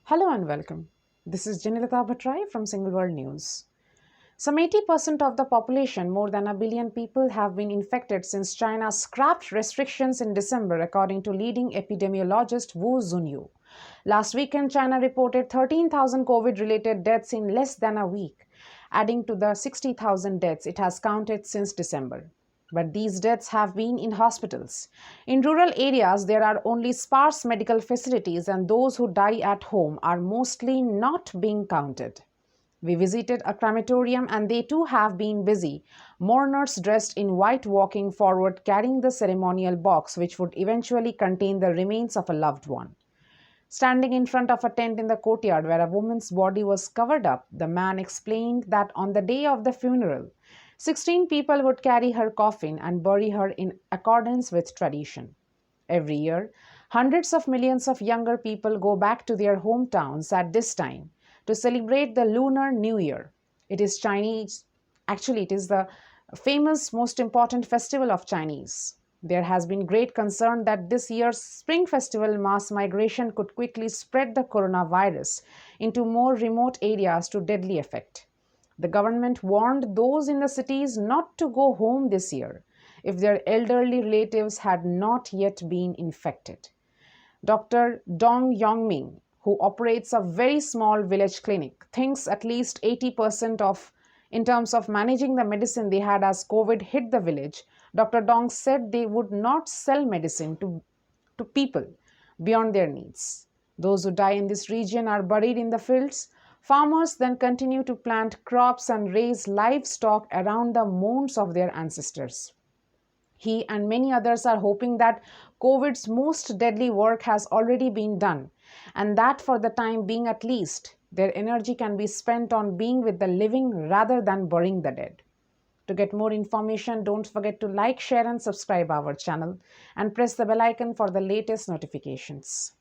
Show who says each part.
Speaker 1: Hello and welcome. This is Janilata Bhattrai from Single World News. Some 80% of the population, more than a billion people, have been infected since China scrapped restrictions in December, according to leading epidemiologist Wu Zunyou. Last weekend, China reported 13,000 COVID-related deaths in less than a week, adding to the 60,000 deaths it has counted since December. But these deaths have been in hospitals. In rural areas, there are only sparse medical facilities, and those who die at home are mostly not being counted. We visited a crematorium and they too have been busy. Mourners dressed in white walking forward carrying the ceremonial box which would eventually contain the remains of a loved one. Standing in front of a tent in the courtyard where a woman's body was covered up, the man explained that on the day of the funeral, 16 people would carry her coffin and bury her in accordance with tradition. Every year, hundreds of millions of younger people go back to their hometowns at this time to celebrate the Lunar New Year. It is it is the famous, most important festival of Chinese. There has been great concern that this year's Spring Festival mass migration could quickly spread the coronavirus into more remote areas to deadly effect. The government warned those in the cities not to go home this year if their elderly relatives had not yet been infected. Dr. Dong Yongming, who operates a very small village clinic, thinks at least 80% of in terms of managing the medicine they had as COVID hit the village. Dr. Dong said they would not sell medicine to people beyond their needs. Those who die in this region are buried in the fields. Farmers then continue to plant crops and raise livestock around the mounds of their ancestors. He and many others are hoping that COVID's most deadly work has already been done, and that for the time being at least, their energy can be spent on being with the living rather than burying the dead. To get more information, don't forget to like, share, and subscribe our channel, and press the bell icon for the latest notifications.